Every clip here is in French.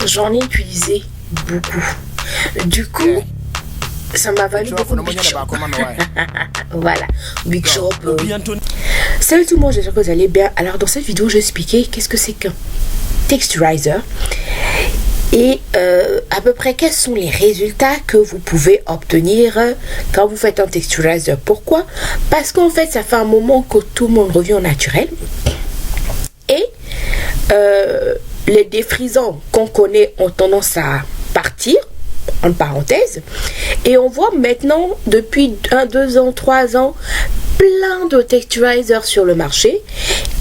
j'en ai utilisé beaucoup. Du coup, ça m'a valu beaucoup de Big Shop. Voilà, Big Shop. Salut tout le monde, j'espère que vous allez bien. Alors dans cette vidéo, je vais expliquer qu'est-ce que c'est qu'un texturizer et à peu près quels sont les résultats que vous pouvez obtenir quand vous faites un texturizer. Pourquoi? Parce qu'en fait, ça fait un moment que tout le monde revient au naturel et les défrisants qu'on connaît ont tendance à partir, en parenthèse, et on voit maintenant depuis 1, 2 ans, 3 ans plein de texturizers sur le marché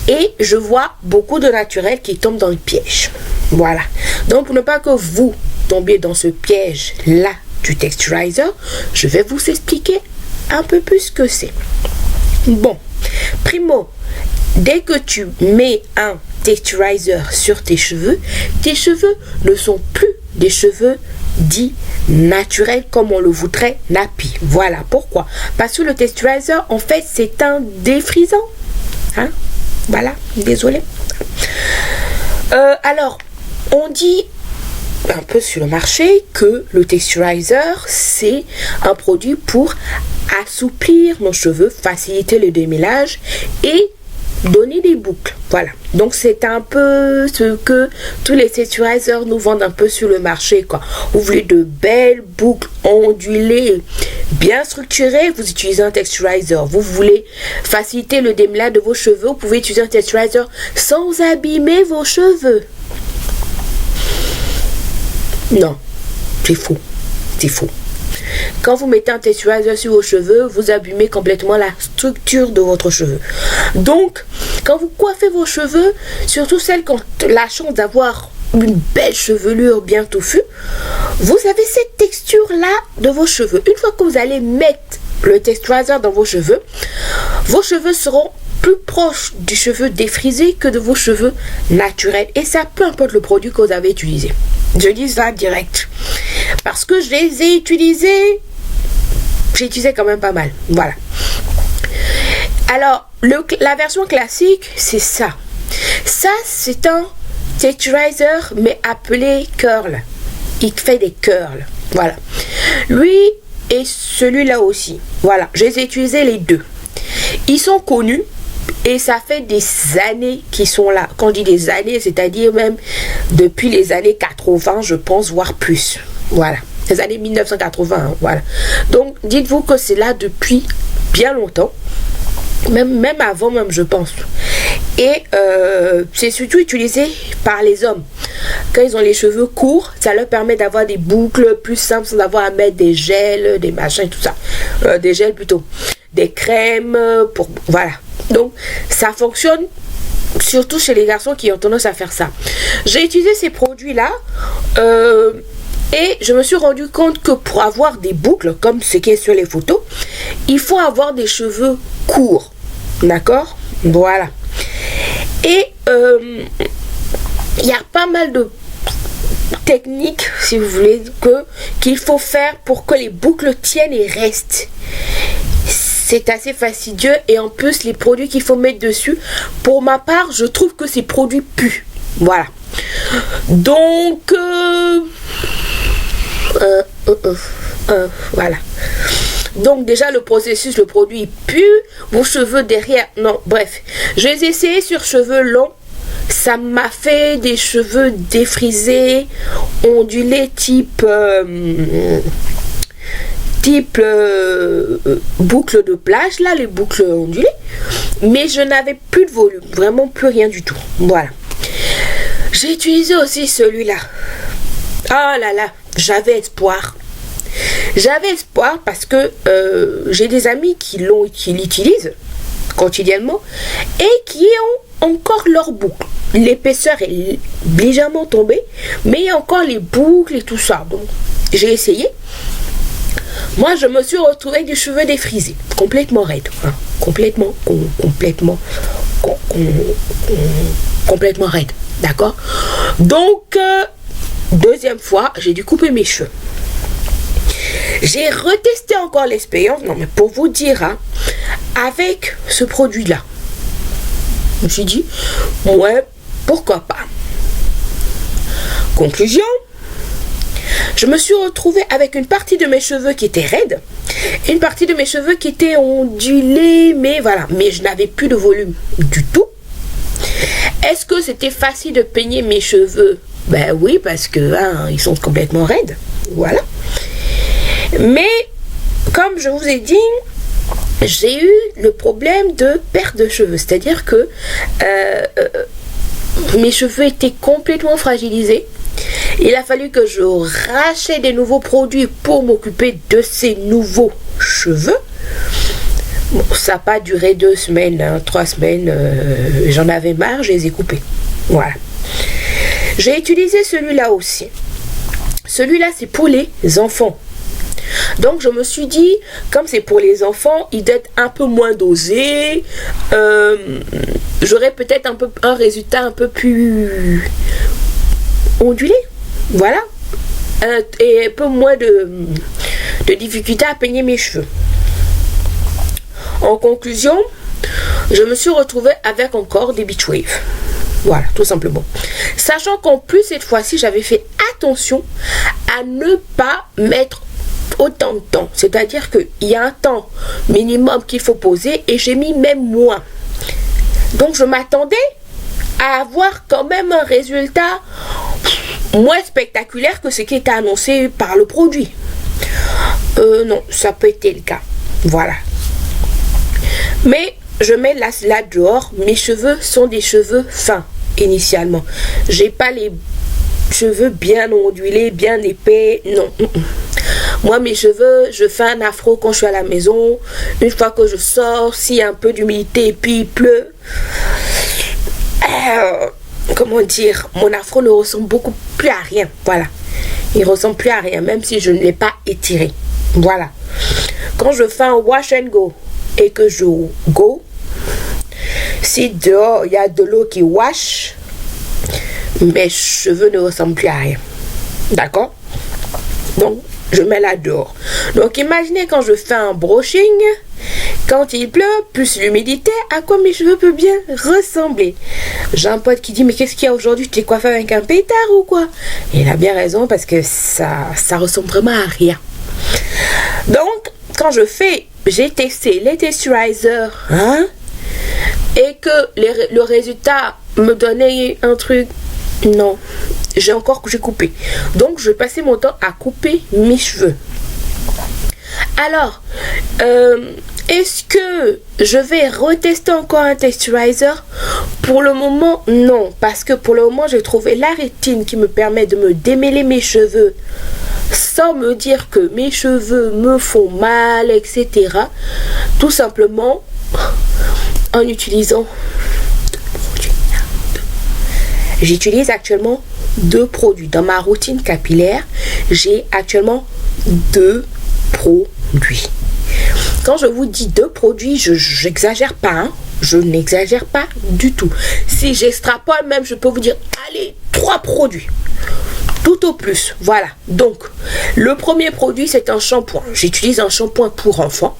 et je vois beaucoup de naturels qui tombent dans le piège. Voilà, donc pour ne pas que vous tombiez dans ce piège là du texturizer, je vais vous expliquer un peu plus ce que c'est. Bon, primo, dès que tu mets un texturizer sur tes cheveux ne sont plus des cheveux dits naturels comme on le voudrait nappy. Voilà pourquoi. Parce que le texturizer, en fait, c'est un défrisant. Hein? Voilà, désolé. Alors, on dit un peu sur le marché que le texturizer, c'est un produit pour assouplir nos cheveux, faciliter le démêlage et donner des boucles. Voilà, donc c'est un peu ce que tous les texturizers nous vendent un peu sur le marché, quoi. Vous voulez de belles boucles ondulées bien structurées, vous utilisez un texturizer. Vous voulez faciliter le démêlage de vos cheveux, vous pouvez utiliser un texturizer sans abîmer vos cheveux. Non, c'est faux, c'est faux. Quand vous mettez un texturizer sur vos cheveux, vous abîmez complètement la structure de votre cheveu. Donc, quand vous coiffez vos cheveux, surtout celles qui ont la chance d'avoir une belle chevelure bien touffue, vous avez cette texture-là de vos cheveux. Une fois que vous allez mettre le texturizer dans vos cheveux seront plus proches du cheveu défrisé que de vos cheveux naturels. Et ça, peu importe le produit que vous avez utilisé. Je dis ça direct. Parce que je les ai utilisés. J'ai utilisé quand même pas mal. Voilà. Alors, la version classique, c'est ça. Ça, c'est un texturizer, mais appelé curl. Il fait des curls. Voilà. Lui et celui-là aussi. Voilà. Je les ai utilisés les deux. Ils sont connus. Et ça fait des années qu'ils sont là. Quand on dit des années, c'est-à-dire même depuis les années 80, je pense, voire plus. Voilà. Les années 1980, hein, voilà. Donc, dites-vous que c'est là depuis bien longtemps. Même avant, même, je pense. Et c'est surtout utilisé par les hommes. Quand ils ont les cheveux courts, ça leur permet d'avoir des boucles plus simples sans avoir à mettre des gels, des machins, tout ça. Des gels plutôt. Des crèmes, pour... Voilà. Donc, ça fonctionne surtout chez les garçons qui ont tendance à faire ça. J'ai utilisé ces produits-là et je me suis rendu compte que pour avoir des boucles, comme ce qui est sur les photos, il faut avoir des cheveux courts. D'accord? Voilà. Et il y a pas mal de techniques, si vous voulez, qu'il faut faire pour que les boucles tiennent et restent. C'est assez fastidieux et en plus les produits qu'il faut mettre dessus, pour ma part, je trouve que ces produits puent. Voilà. Donc, voilà. Donc déjà le processus, le produit pue, vos cheveux derrière, non, bref. Je les ai essayés sur cheveux longs. Ça m'a fait des cheveux défrisés, ondulés type boucle de plage, là, les boucles ondulées, mais je n'avais plus de volume, vraiment plus rien du tout. Voilà. J'ai utilisé aussi celui-là. Oh là là, j'avais espoir. J'avais espoir parce que j'ai des amis qui l'utilisent quotidiennement et qui ont encore leurs boucles. L'épaisseur est légèrement tombée, mais il y a encore les boucles et tout ça. Donc, j'ai essayé. Moi, je me suis retrouvée avec des cheveux défrisés, complètement raides, hein, complètement raides, d'accord. Donc, deuxième fois, j'ai dû couper mes cheveux. J'ai retesté encore l'expérience, non mais pour vous dire, hein, avec ce produit-là, je me suis dit, ouais, pourquoi pas. Conclusion, je me suis retrouvée avec une partie de mes cheveux qui était raide, une partie de mes cheveux qui était ondulée, mais voilà, mais je n'avais plus de volume du tout. Est-ce que c'était facile de peigner mes cheveux? Ben oui, parce que ils sont complètement raides, voilà. Mais comme je vous ai dit, j'ai eu le problème de perte de cheveux, c'est-à-dire que mes cheveux étaient complètement fragilisés. Il a fallu que je rachète des nouveaux produits pour m'occuper de ces nouveaux cheveux. Bon, ça n'a pas duré 2 semaines, 3 semaines, j'en avais marre, je les ai coupés. Voilà. J'ai utilisé celui-là aussi. Celui-là, c'est pour les enfants. Donc, je me suis dit, comme c'est pour les enfants, il doit être un peu moins dosé. J'aurais peut-être un résultat un peu plus ondulé. Voilà. Et un peu moins de difficulté à peigner mes cheveux. En conclusion, je me suis retrouvée avec encore des beach waves. Voilà, tout simplement. Sachant qu'en plus, cette fois-ci, j'avais fait attention à ne pas mettre autant de temps. C'est-à-dire qu'il y a un temps minimum qu'il faut poser et j'ai mis même moins. Donc, je m'attendais à avoir quand même un résultat moins spectaculaire que ce qui était annoncé par le produit. Non, ça peut être le cas. Voilà. Mais je mets là dehors, mes cheveux sont des cheveux fins initialement. J'ai pas les cheveux bien ondulés, bien épais, non. Moi, mes cheveux, je fais un afro quand je suis à la maison. Une fois que je sors, s'il y a un peu d'humidité et puis il pleut, comment dire, mon afro ne ressemble beaucoup plus à rien. Voilà. Il ressemble plus à rien, même si je ne l'ai pas étiré. Voilà. Quand je fais un wash and go et que je go, si dehors il y a de l'eau qui wash, mes cheveux ne ressemblent plus à rien. D'accord? Donc, je mets là dehors. Donc, imaginez quand je fais un brushing, quand il pleut, plus l'humidité, à quoi mes cheveux peuvent bien ressembler. J'ai un pote qui dit, mais qu'est-ce qu'il y a aujourd'hui? Tu t'es coiffé avec un pétard ou quoi? Et il a bien raison parce que ça ressemble vraiment à rien. Donc, quand j'ai testé les texturizers, et que le résultat me donnait un truc, non, j'ai coupé. Donc, je vais passer mon temps à couper mes cheveux. Alors, est-ce que je vais retester encore un texturizer? Pour le moment, non. Parce que pour le moment, j'ai trouvé la rétine qui me permet de me démêler mes cheveux sans me dire que mes cheveux me font mal, etc. Tout simplement en utilisant 2 produits. J'utilise actuellement 2 produits. Dans ma routine capillaire, j'ai actuellement 2 produits. Quand je vous dis 2 produits, je n'exagère pas. Hein? Je n'exagère pas du tout. Si j'extrapole même, je peux vous dire, allez, 3 produits. Tout au plus. Voilà. Donc, le premier produit, c'est un shampoing. J'utilise un shampoing pour enfants.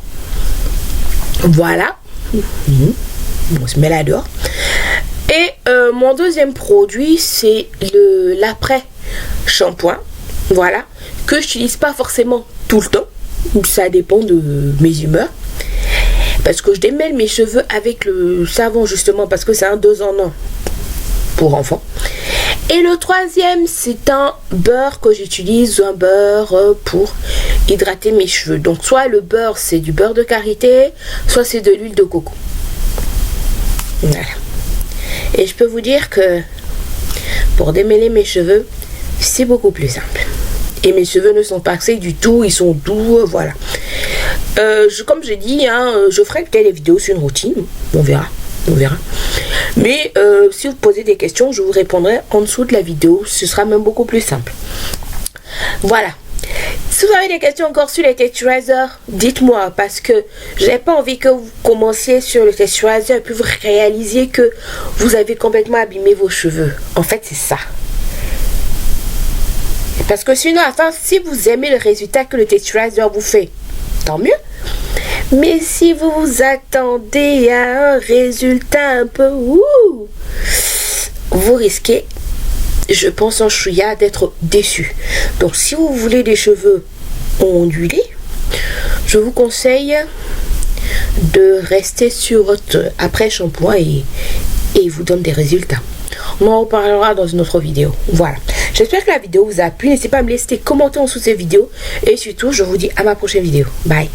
Voilà. On se met là dehors. Et mon deuxième produit, c'est l'après shampoing. Voilà. Que je n'utilise pas forcément tout le temps. Ça dépend de mes humeurs. Parce que je démêle mes cheveux avec le savon, justement, parce que c'est un 2 en 1 pour enfants. Et le troisième, c'est un beurre que j'utilise, un beurre pour hydrater mes cheveux. Donc, soit le beurre, c'est du beurre de karité, soit c'est de l'huile de coco. Voilà. Et je peux vous dire que pour démêler mes cheveux, c'est beaucoup plus simple. Et mes cheveux ne sont pas secs du tout, ils sont doux, voilà. Comme j'ai dit, je ferai peut-être des vidéos sur une routine, on verra. Mais si vous posez des questions, je vous répondrai en dessous de la vidéo, ce sera même beaucoup plus simple. Voilà. Si vous avez des questions encore sur les texturizers, dites-moi, parce que j'ai pas envie que vous commenciez sur le texturizer et puis vous réalisiez que vous avez complètement abîmé vos cheveux. En fait, c'est ça. Parce que sinon, enfin, si vous aimez le résultat que le texturizer vous fait, tant mieux. Mais si vous vous attendez à un résultat un peu vous risquez je pense en chouïa d'être déçu. Donc si vous voulez des cheveux ondulés, je vous conseille de rester sur votre après-shampoing et il vous donne des résultats. On en reparlera dans une autre vidéo. Voilà. J'espère que la vidéo vous a plu. N'hésitez pas à me laisser des commentaires en dessous de cette vidéo. Et surtout, je vous dis à ma prochaine vidéo. Bye.